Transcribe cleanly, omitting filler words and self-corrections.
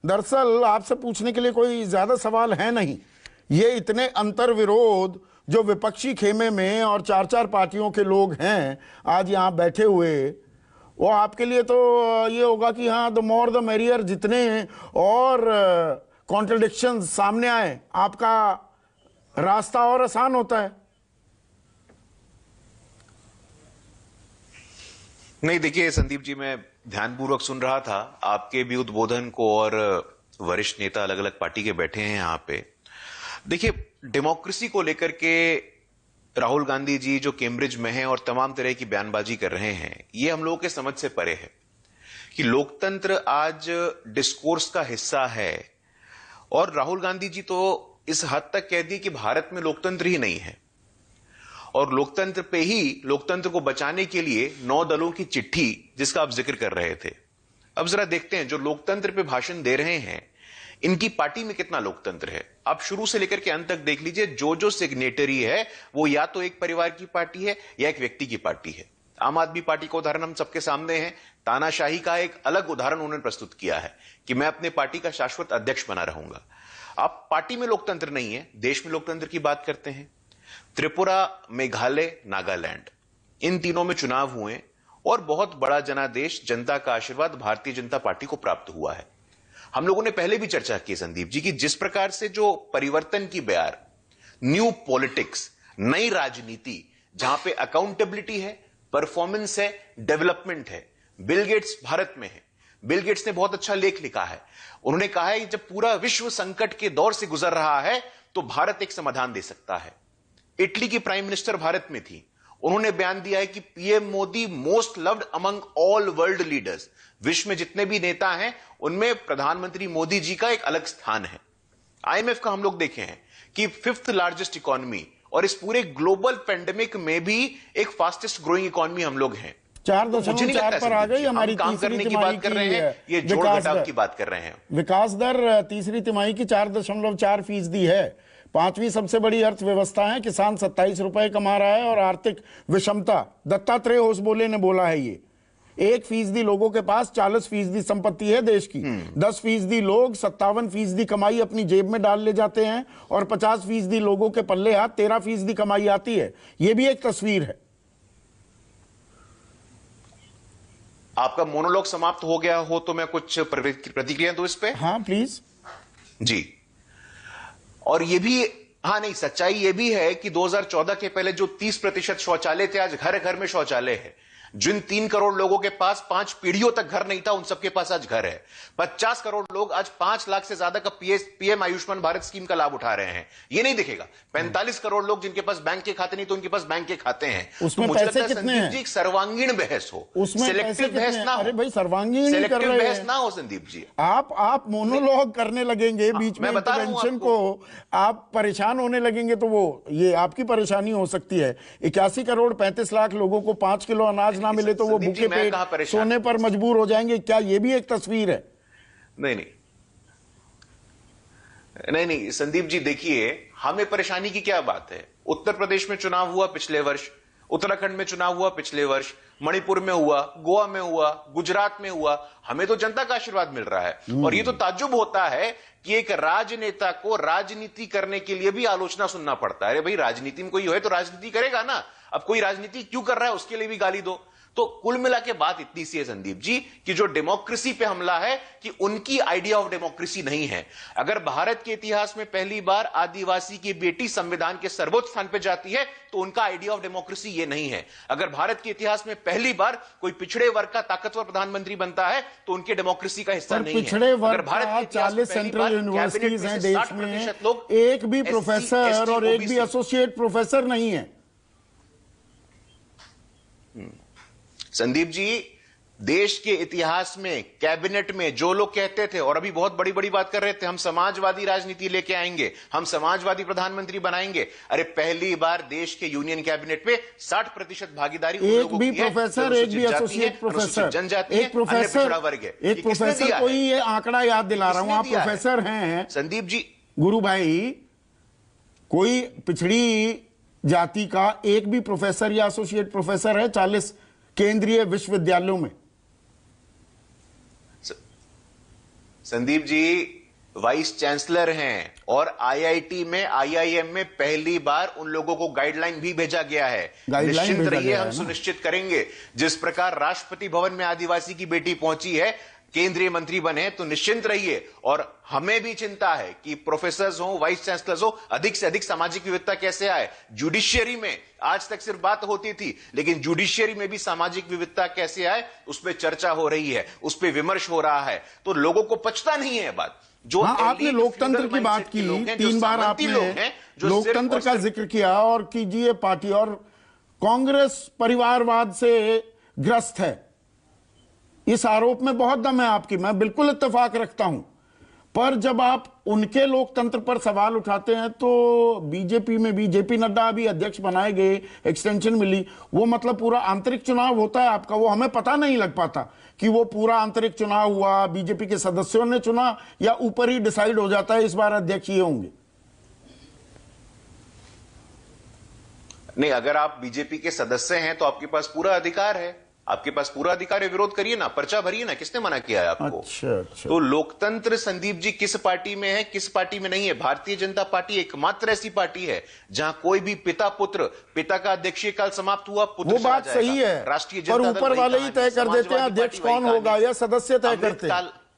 दरअसल आपसे पूछने के लिए कोई ज्यादा सवाल है नहीं। ये इतने अंतर विरोध जो विपक्षी खेमे में और चार चार पार्टियों के लोग हैं आज यहाँ बैठे हुए, वो आपके लिए तो ये होगा कि हाँ, द मोर द मेरियर। जितने और कॉन्ट्रडिक्शन सामने आए, आपका रास्ता और आसान होता है। नहीं, देखिए संदीप जी, मैं ध्यानपूर्वक सुन रहा था आपके भी उद्बोधन को, और वरिष्ठ नेता अलग अलग पार्टी के बैठे हैं यहाँ पे। देखिए, डेमोक्रेसी को लेकर के राहुल गांधी जी जो कैम्ब्रिज में हैं और तमाम तरह की बयानबाजी कर रहे हैं, ये हम लोगों के समझ से परे है कि लोकतंत्र आज डिस्कोर्स का हिस्सा है। और राहुल गांधी जी तो इस हद तक कह दिए कि भारत में लोकतंत्र ही नहीं है, और लोकतंत्र पे ही, लोकतंत्र को बचाने के लिए 9 दलों की चिट्ठी जिसका आप जिक्र कर रहे थे। अब जरा देखते हैं जो लोकतंत्र पे भाषण दे रहे हैं, इनकी पार्टी में कितना लोकतंत्र है। आप शुरू से लेकर के अंत तक देख लीजिए, जो सिग्नेटरी है वो या तो एक परिवार की पार्टी है या एक व्यक्ति की पार्टी है। आम आदमी पार्टी का उदाहरण हम सबके सामने है। तानाशाही का एक अलग उदाहरण उन्होंने प्रस्तुत किया है कि मैं अपने पार्टी का शाश्वत अध्यक्ष बना रहूंगा। आप पार्टी में लोकतंत्र नहीं है, देश में लोकतंत्र की बात करते हैं। त्रिपुरा, मेघालय, नागालैंड, इन तीनों में चुनाव हुए और बहुत बड़ा जनादेश, जनता का आशीर्वाद भारतीय जनता पार्टी को प्राप्त हुआ है। हम लोगों ने पहले भी चर्चा की संदीप जी की जिस प्रकार से जो परिवर्तन की बयार, न्यू पॉलिटिक्स, नई राजनीति, जहां पे अकाउंटेबिलिटी है, परफॉर्मेंस है, डेवलपमेंट है। बिल गेट्स भारत में है। बिल गेट्स ने बहुत अच्छा लेख लिखा है। उन्होंने कहा है कि जब पूरा विश्व संकट के दौर से गुजर रहा है तो भारत एक समाधान दे सकता है। इटली की प्राइम मिनिस्टर भारत में थी, उन्होंने बयान दिया है कि PM Modi most loved among all world leaders. विश्व में जितने भी नेता हैं उनमें प्रधानमंत्री मोदी जी का एक अलग स्थान है। आईएमएफ का हम लोग देखे हैं कि 5th लार्जेस्ट इकोनॉमी, और इस पूरे ग्लोबल पेंडेमिक में भी एक फास्टेस्ट ग्रोइंग इकोनॉमी हम लोग हैं। 4.4 पर आ गई हमारी काम तीसरी करने की तिमाही बात कर रहे हैं, ये जोड़ घटाव की बात कर रहे हैं। विकास दर तीसरी तिमाही की 4.4% है। 5वीं सबसे बड़ी अर्थव्यवस्था है। किसान 27 रुपए कमा रहा है और आर्थिक विषमता, दत्तात्रेय होसबोले ने बोला है, ये 1% लोगों के पास 40% संपत्ति है देश की। 10% लोग 57% कमाई अपनी जेब में डाल ले जाते हैं और 50% लोगों के पल्ले हाथ 13% कमाई आती है। यह भी एक तस्वीर है। आपका मोनोलॉग समाप्त हो गया हो तो मैं कुछ प्रतिक्रिया दूं इस पे। हाँ प्लीज जी। और ये भी, हाँ नहीं, सच्चाई ये भी है कि 2014 के पहले जो 30% शौचालय थे, आज घर घर में शौचालय है। जिन 3 करोड़ लोगों के पास 5 पीढ़ियों तक घर नहीं था, उन सबके पास आज घर है। 50 करोड़ लोग आज 5 लाख से ज्यादा का पीएम आयुष्मान भारत स्कीम का लाभ उठा रहे हैं। ये नहीं दिखेगा। 45 करोड़ लोग जिनके पास बैंक के खाते नहीं, तो उनके पास बैंक के खाते हैं। उसमें तो मुझे पैसे लगता है कितने हैं? संदीप जी, एक सर्वांगीण बहस हो, उसमें सिलेक्टिव बहस ना हो। अरे भाई, सर्वांगीण ही कर सिलेक्टिव रहे बहस हैं। ना हो संदीप जी। आप मोनोलॉग करने लगेंगे बीच में, इंटरवेंशन को आप परेशान होने लगेंगे, तो वो ये आपकी परेशानी हो सकती है। 81 करोड़ 35 लाख लोगों को 5 किलो अनाज ना मिले तो वो भूखे पेट सोने पर मजबूर हो जाएंगे। क्या ये भी एक तस्वीर है? नहीं संदीप जी, देखिए हमें परेशानी की क्या बात है। उत्तर प्रदेश में चुनाव हुआ पिछले वर्ष, उत्तराखंड में चुनाव हुआ पिछले वर्ष, मणिपुर में हुआ, गोवा में हुआ, गुजरात में हुआ। हमें तो जनता का आशीर्वाद मिल रहा है। और ये तो ताज्जुब होता है कि एक राजनेता को राजनीति करने के लिए भी आलोचना सुनना पड़ता है। अरे भाई, राजनीति में कोई है तो राजनीति करेगा ना। अब कोई राजनीति क्यों कर रहा है उसके लिए भी गाली दो। तो कुल मिला के बात इतनी सी है संदीप जी कि जो डेमोक्रेसी पे हमला है, कि उनकी आइडिया ऑफ डेमोक्रेसी नहीं है। अगर भारत के इतिहास में पहली बार आदिवासी की बेटी संविधान के सर्वोच्च स्थान पे जाती है तो उनका आइडिया ऑफ डेमोक्रेसी ये नहीं है। अगर भारत के इतिहास में पहली बार कोई पिछड़े वर्ग का ताकतवर प्रधानमंत्री बनता है तो उनके डेमोक्रेसी का हिस्सा नहीं है। पिछड़े वर्ग का 40 सेंट्रल यूनिवर्सिटीज हैं देश में, एक भी प्रोफेसर और एक भी एसोसिएट प्रोफेसर नहीं है। संदीप जी, देश के इतिहास में कैबिनेट में जो लोग कहते थे, और अभी बहुत बड़ी बड़ी बात कर रहे थे, हम समाजवादी राजनीति लेके आएंगे, हम समाजवादी प्रधानमंत्री बनाएंगे। अरे पहली बार देश के यूनियन कैबिनेट में 60% भागीदारी एक भी प्रोफेसर, एक भी एसोसिएट प्रोफेसर, जनजाति, एक प्रोफेसर वर्ग है। एक प्रोफेसर को ही ये आंकड़ा याद दिला रहा हूं, आप प्रोफेसर हैं संदीप जी। गुरु भाई, कोई पिछड़ी जाति का एक भी प्रोफेसर या एसोसिएट प्रोफेसर है 40 केंद्रीय विश्वविद्यालयों में? संदीप जी वाइस चांसलर हैं और आईआईटी में, आईआईएम में पहली बार उन लोगों को गाइडलाइन भी भेजा गया है। निश्चिंत रहिए, हम सुनिश्चित करेंगे। जिस प्रकार राष्ट्रपति भवन में आदिवासी की बेटी पहुंची है, केंद्रीय मंत्री बने, तो निश्चिंत रहिए। और हमें भी चिंता है कि प्रोफेसर्स हो, वाइस चांसलर्स हो, अधिक से अधिक सामाजिक विविधता कैसे आए। जुडिशियरी में आज तक सिर्फ बात होती थी, लेकिन जुडिशियरी में भी सामाजिक विविधता कैसे आए, उस पर चर्चा हो रही है, उस पर विमर्श हो रहा है। तो लोगों को पचता नहीं है बात। जो हाँ, आपने लोकतंत्र की बात की, 3 बार आपने लोकतंत्र का जिक्र किया, और कीजिए पार्टी और कांग्रेस परिवारवाद से ग्रस्त है, इस आरोप में बहुत दम है आपकी, मैं बिल्कुल इत्तेफाक रखता हूं। पर जब आप उनके लोकतंत्र पर सवाल उठाते हैं तो बीजेपी में भी जेपी नड्डा अभी अध्यक्ष बनाए गए, एक्सटेंशन मिली, वो मतलब पूरा आंतरिक चुनाव होता है आपका, वो हमें पता नहीं लग पाता कि वो पूरा आंतरिक चुनाव हुआ, बीजेपी के सदस्यों ने चुना, या ऊपर ही डिसाइड हो जाता है इस बार अध्यक्ष ये होंगे। नहीं, अगर आप बीजेपी के सदस्य हैं तो आपके पास पूरा अधिकार है, आपके पास पूरा अधिकार है, विरोध करिए ना, पर्चा भरिए ना, किसने मना किया है आपको? अच्छा। तो लोकतंत्र संदीप जी किस पार्टी में है, किस पार्टी में नहीं है? भारतीय जनता पार्टी एकमात्र ऐसी पार्टी है जहां कोई भी पिता पुत्र, पिता का अध्यक्षीय काल समाप्त हुआ, पुत्र वो बात सही है, राष्ट्रीय पर ऊपर वाले ही तय कर देते हैं अध्यक्ष कौन होगा, या सदस्य तय करते हैं।